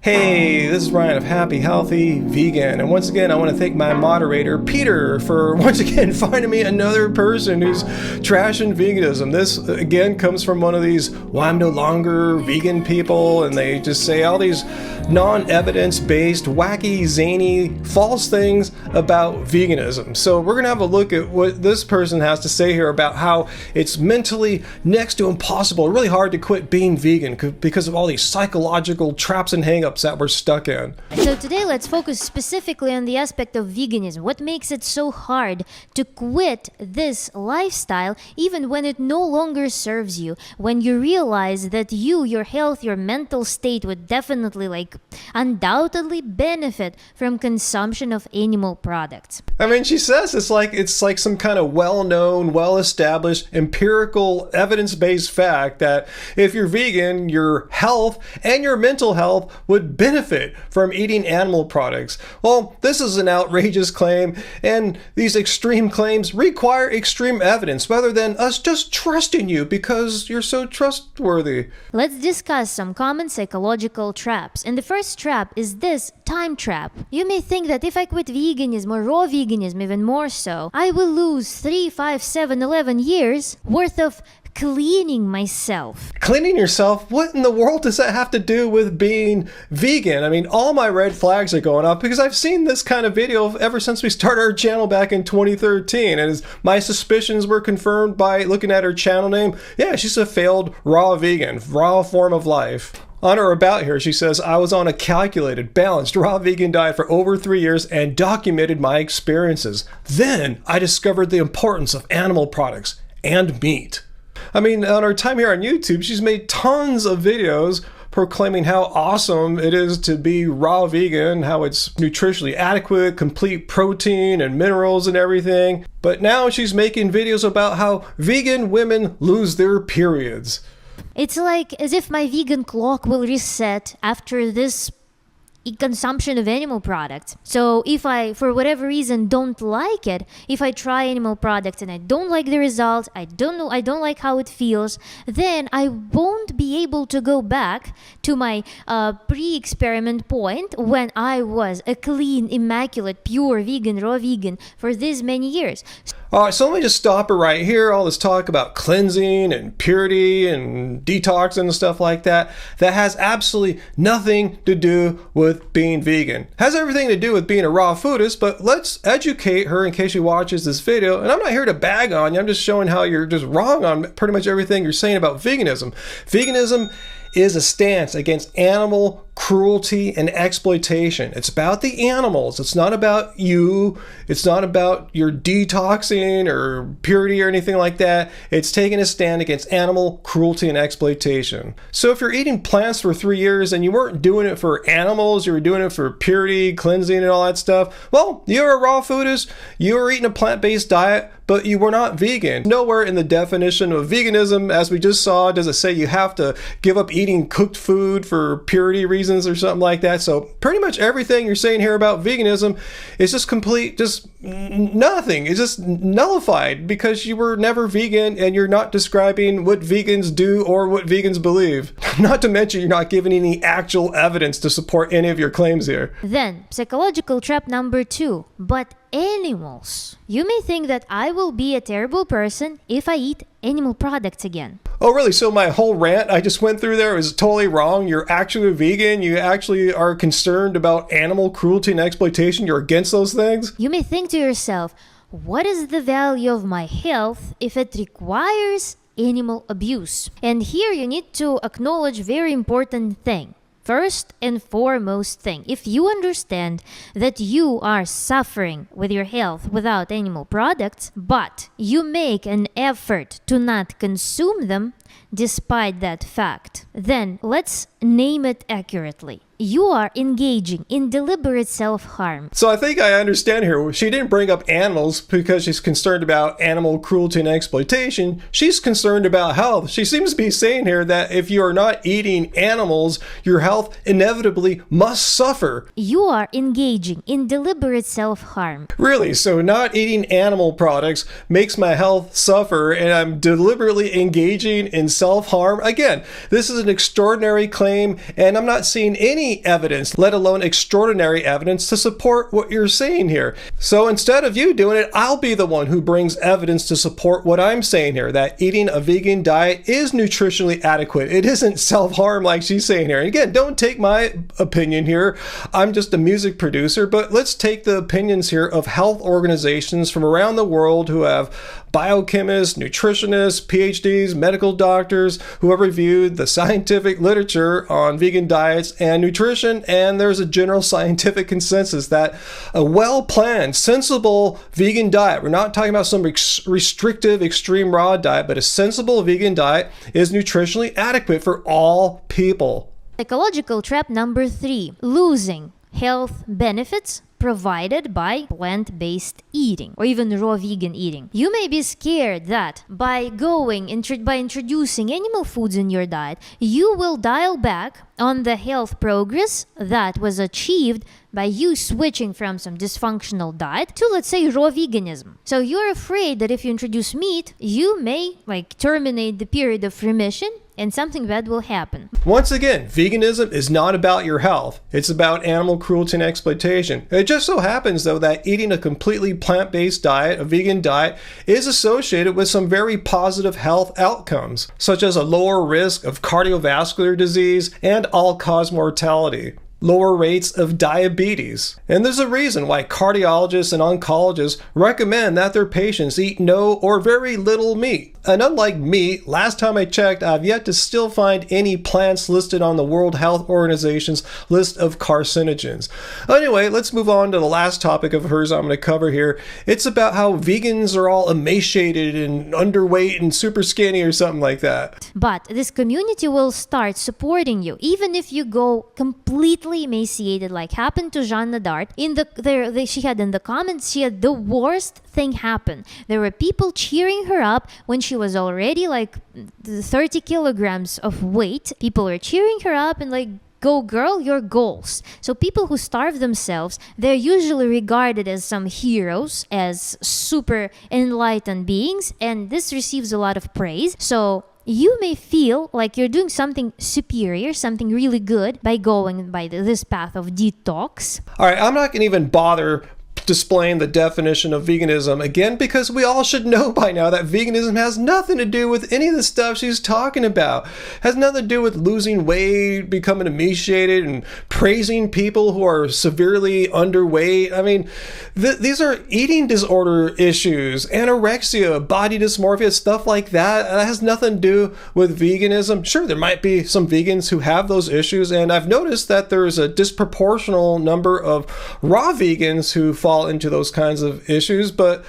Hey, this is Ryan of Happy Healthy Vegan, and once again I want to thank my moderator Peter for once again finding me another person who's trashing veganism. This again comes from one of these "why I'm no longer vegan" people, and they just say all these non-evidence based, wacky, zany, false things about veganism. So we're gonna have a look at what this person has to say here about how it's mentally next to impossible, really hard to quit being vegan because of all these psychological traps and hang-ups that we're stuck in. So today let's focus specifically on the aspect of veganism. What makes it so hard to quit this lifestyle even when it no longer serves you? When you realize that your health, your mental state would definitely undoubtedly benefit from consumption of animal products. I mean, she says it's like some kind of well-known, well-established, empirical, evidence-based fact that if you're vegan, your health and your mental health would benefit from eating animal products. Well, this is an outrageous claim, and these extreme claims require extreme evidence rather than us just trusting you because you're so trustworthy. Let's discuss some common psychological traps. And the first trap is this time trap. You may think that if I quit veganism or raw veganism even more so, I will lose 3, 5, 7, 11 years worth of cleaning myself. Cleaning yourself? What in the world does that have to do with being vegan? I mean, all my red flags are going up because I've seen this kind of video ever since we started our channel back in 2013, and as my suspicions were confirmed by looking at her channel name, yeah, she's a failed raw vegan, raw form of life. On her about here, she says, I was on a calculated, balanced, raw vegan diet for over 3 years and documented my experiences. Then I discovered the importance of animal products and meat. I mean, on her time here on YouTube, she's made tons of videos proclaiming how awesome it is to be raw vegan, how it's nutritionally adequate, complete protein and minerals and everything. But now she's making videos about how vegan women lose their periods. It's like as if my vegan clock will reset after this consumption of animal products. So if I, for whatever reason, don't like it, if I try animal products and I don't like the result, I don't like how it feels, then I won't be able to go back to my pre-experiment point when I was a clean, immaculate, pure vegan, raw vegan for this many years. All right, so let me just stop it right here. All this talk about cleansing and purity and detoxing and stuff like that, that has absolutely nothing to do with being vegan. Has everything to do with being a raw foodist, but let's educate her in case she watches this video. And I'm not here to bag on you. I'm just showing how you're just wrong on pretty much everything you're saying about veganism. Veganism is a stance against animal cruelty and exploitation. It's about the animals. It's not about you. It's not about your detoxing or purity or anything like that. It's taking a stand against animal cruelty and exploitation. So if you're eating plants for 3 years and you weren't doing it for animals, you were doing it for purity, cleansing, and all that stuff, well, you're a raw foodist. You were eating a plant-based diet, but you were not vegan. Nowhere in the definition of veganism, as we just saw, does it say you have to give up eating cooked food for purity reasons or something like that. So pretty much everything you're saying here about veganism is just nothing. It's just nullified because you were never vegan and you're not describing what vegans do or what vegans believe. Not to mention you're not giving any actual evidence to support any of your claims here. Then, psychological trap number 2. But animals. You may think that I will be a terrible person if I eat animal products again. Oh, really? So my whole rant I just went through there was totally wrong? You're actually a vegan? You actually are concerned about animal cruelty and exploitation? You're against those things? You may think to yourself, what is the value of my health if it requires animal abuse? And here you need to acknowledge a very important thing. First and foremost thing, if you understand that you are suffering with your health without animal products, but you make an effort to not consume them despite that fact, then let's name it accurately. You are engaging in deliberate self-harm. So I think I understand here. She didn't bring up animals because she's concerned about animal cruelty and exploitation. She's concerned about health. She seems to be saying here that if you are not eating animals, your health inevitably must suffer. You are engaging in deliberate self-harm. Really? So not eating animal products makes my health suffer, and I'm deliberately engaging in self-harm. Again, this is an extraordinary claim, and I'm not seeing any evidence, let alone extraordinary evidence, to support what you're saying here. So instead of you doing it, I'll be the one who brings evidence to support what I'm saying here, that eating a vegan diet is nutritionally adequate. It isn't self-harm like she's saying here. And again, don't take my opinion here. I'm just a music producer, but let's take the opinions here of health organizations from around the world who have biochemists, nutritionists, PhDs, medical doctors who have reviewed the scientific literature on vegan diets and nutrition, and there's a general scientific consensus that a well-planned, sensible vegan diet, we're not talking about some restrictive, extreme raw diet, but a sensible vegan diet is nutritionally adequate for all people. Psychological trap number 3, losing health benefits provided by plant-based eating or even raw vegan eating. You may be scared that by introducing animal foods in your diet, you will dial back on the health progress that was achieved by you switching from some dysfunctional diet to, let's say, raw veganism. So you're afraid that if you introduce meat, you may terminate the period of remission and something bad will happen. Once again, veganism is not about your health. It's about animal cruelty and exploitation. It just so happens, though, that eating a completely plant-based diet, a vegan diet, is associated with some very positive health outcomes, such as a lower risk of cardiovascular disease and all-cause mortality, lower rates of diabetes. And there's a reason why cardiologists and oncologists recommend that their patients eat no or very little meat. And unlike meat, last time I checked, I've yet to still find any plants listed on the World Health Organization's list of carcinogens. Anyway, let's move on to the last topic of hers I'm going to cover here. It's about how vegans are all emaciated and underweight and super skinny or something like that. But this community will start supporting you, even if you go completely emaciated, like happened to Jeanne Dart. She had in the comments, she had the worst thing happen. There were people cheering her up when she was already 30 kilograms of weight. People were cheering her up and go girl, your goals. So people who starve themselves, they're usually regarded as some heroes, as super enlightened beings, and this receives a lot of praise. So you may feel like you're doing something superior, something really good by going by this path of detox. All right, I'm not going to even bother displaying the definition of veganism again, because we all should know by now that veganism has nothing to do with any of the stuff she's talking about. It has nothing to do with losing weight, becoming emaciated, and praising people who are severely underweight. I mean, these are eating disorder issues, anorexia, body dysmorphia, stuff like that. That has nothing to do with veganism. Sure, there might be some vegans who have those issues, and I've noticed that there's a disproportional number of raw vegans who fall into those kinds of issues, but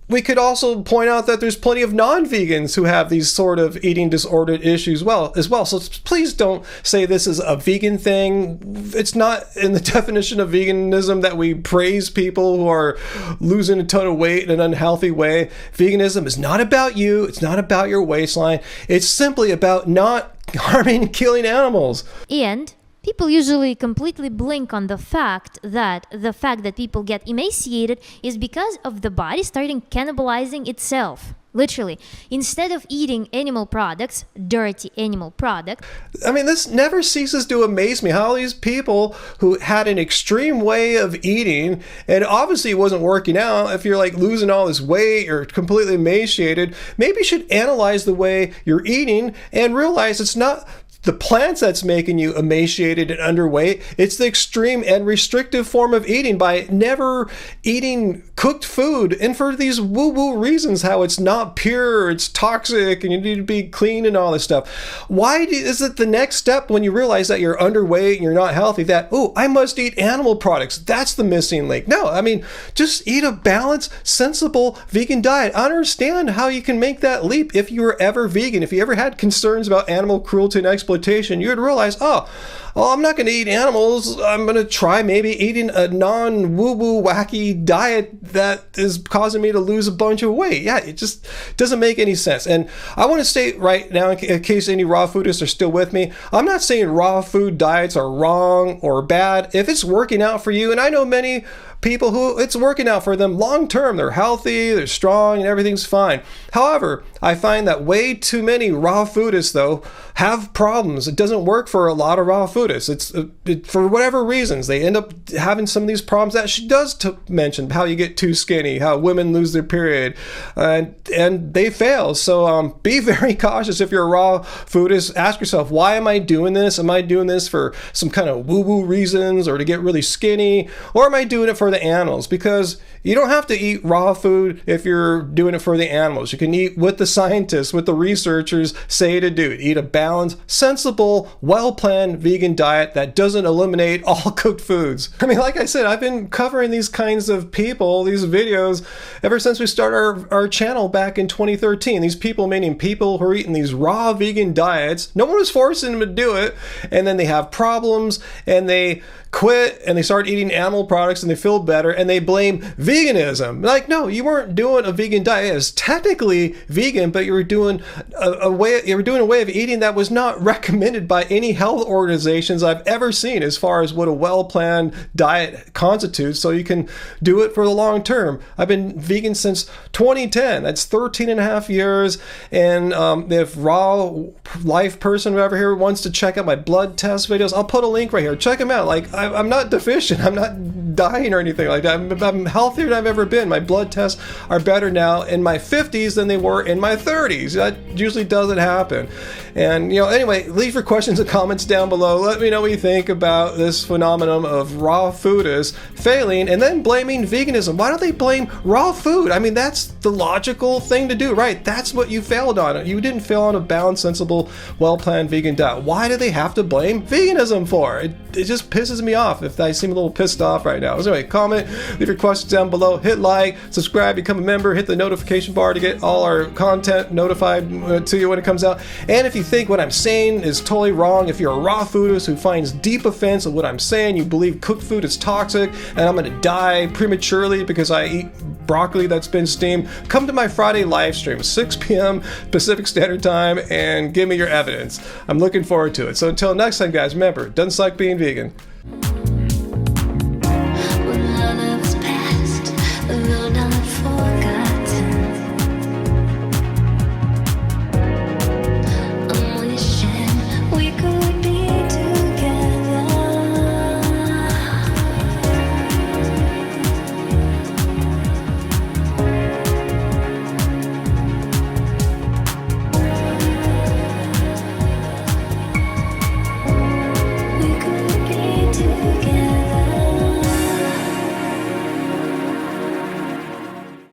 we could also point out that there's plenty of non-vegans who have these sort of eating disorder issues as well. So please don't say this is a vegan thing. It's not in the definition of veganism that we praise people who are losing a ton of weight in an unhealthy way. Veganism is not about you. It's not about your waistline. It's simply about not harming and killing animals. And people usually completely blink on the fact that people get emaciated is because of the body starting cannibalizing itself. Literally, instead of eating animal products, dirty animal products. I mean, this never ceases to amaze me how these people who had an extreme way of eating, and obviously it wasn't working out, if you're losing all this weight or completely emaciated, maybe you should analyze the way you're eating and realize it's not the plants that's making you emaciated and underweight. It's the extreme and restrictive form of eating by never eating cooked food, and for these woo-woo reasons, how it's not pure, it's toxic, and you need to be clean and all this stuff. Why is it the next step when you realize that you're underweight and you're not healthy that, I must eat animal products? That's the missing link. No, I mean, just eat a balanced, sensible vegan diet. I understand how you can make that leap if you were ever vegan. If you ever had concerns about animal cruelty and exploitation, you would realize, I'm not going to eat animals. I'm going to try maybe eating a non-woo-woo wacky diet that is causing me to lose a bunch of weight. Yeah, it just doesn't make any sense. And I want to state right now, in case any raw foodists are still with me, I'm not saying raw food diets are wrong or bad. If it's working out for you, and I know many people who it's working out for them long term. They're healthy, they're strong, and everything's fine. However, I find that way too many raw foodists, though, have problems. It doesn't work for a lot of raw foodists. For whatever reasons, they end up having some of these problems that she does mention, how you get too skinny, how women lose their period, and they fail. So be very cautious if you're a raw foodist. Ask yourself, why am I doing this? Am I doing this for some kind of woo-woo reasons or to get really skinny? Or am I doing it for the animals? Because you don't have to eat raw food if you're doing it for the animals. You can eat what the scientists, what the researchers say to do. Eat a balanced, sensible, well-planned vegan diet that doesn't eliminate all cooked foods. I mean, like I said, I've been covering these kinds of people, these videos, ever since we started our channel back in 2013. These people, meaning people who are eating these raw vegan diets. No one was forcing them to do it. And then they have problems and they quit and they start eating animal products and they feel better and they blame veganism. Like, no, you weren't doing a vegan diet. It was technically vegan, but you were doing a way of eating that was not recommended by any health organizations I've ever seen as far as what a well-planned diet constitutes, so you can do it for the long term. I've been vegan since 2010. That's 13 and a half years. And if raw life person who ever here wants to check out my blood test videos, I'll put a link right here. Check them out. Like, I'm not deficient. I'm not dying or anything like that. I'm healthier than I've ever been. My blood tests are better now in my 50s than they were in my 30s. That usually doesn't happen. And, anyway, leave your questions and comments down below. Let me know what you think about this phenomenon of raw foodists failing and then blaming veganism. Why don't they blame raw food? I mean, that's the logical thing to do, right? That's what you failed on. You didn't fail on a balanced, sensible, well-planned vegan diet. Why do they have to blame veganism for? It just pisses me off if I seem a little pissed off right now. So anyway, comment, leave your questions down below, hit like, subscribe, become a member, hit the notification bar to get all our content notified to you when it comes out. And if you think what I'm saying is totally wrong, if you're a raw foodist who finds deep offense of what I'm saying, you believe cooked food is toxic and I'm going to die prematurely because I eat broccoli that's been steamed, come to my Friday live stream, 6 p.m. Pacific Standard Time, and give me your evidence. I'm looking forward to it. So until next time, guys, remember, it doesn't suck being vegan.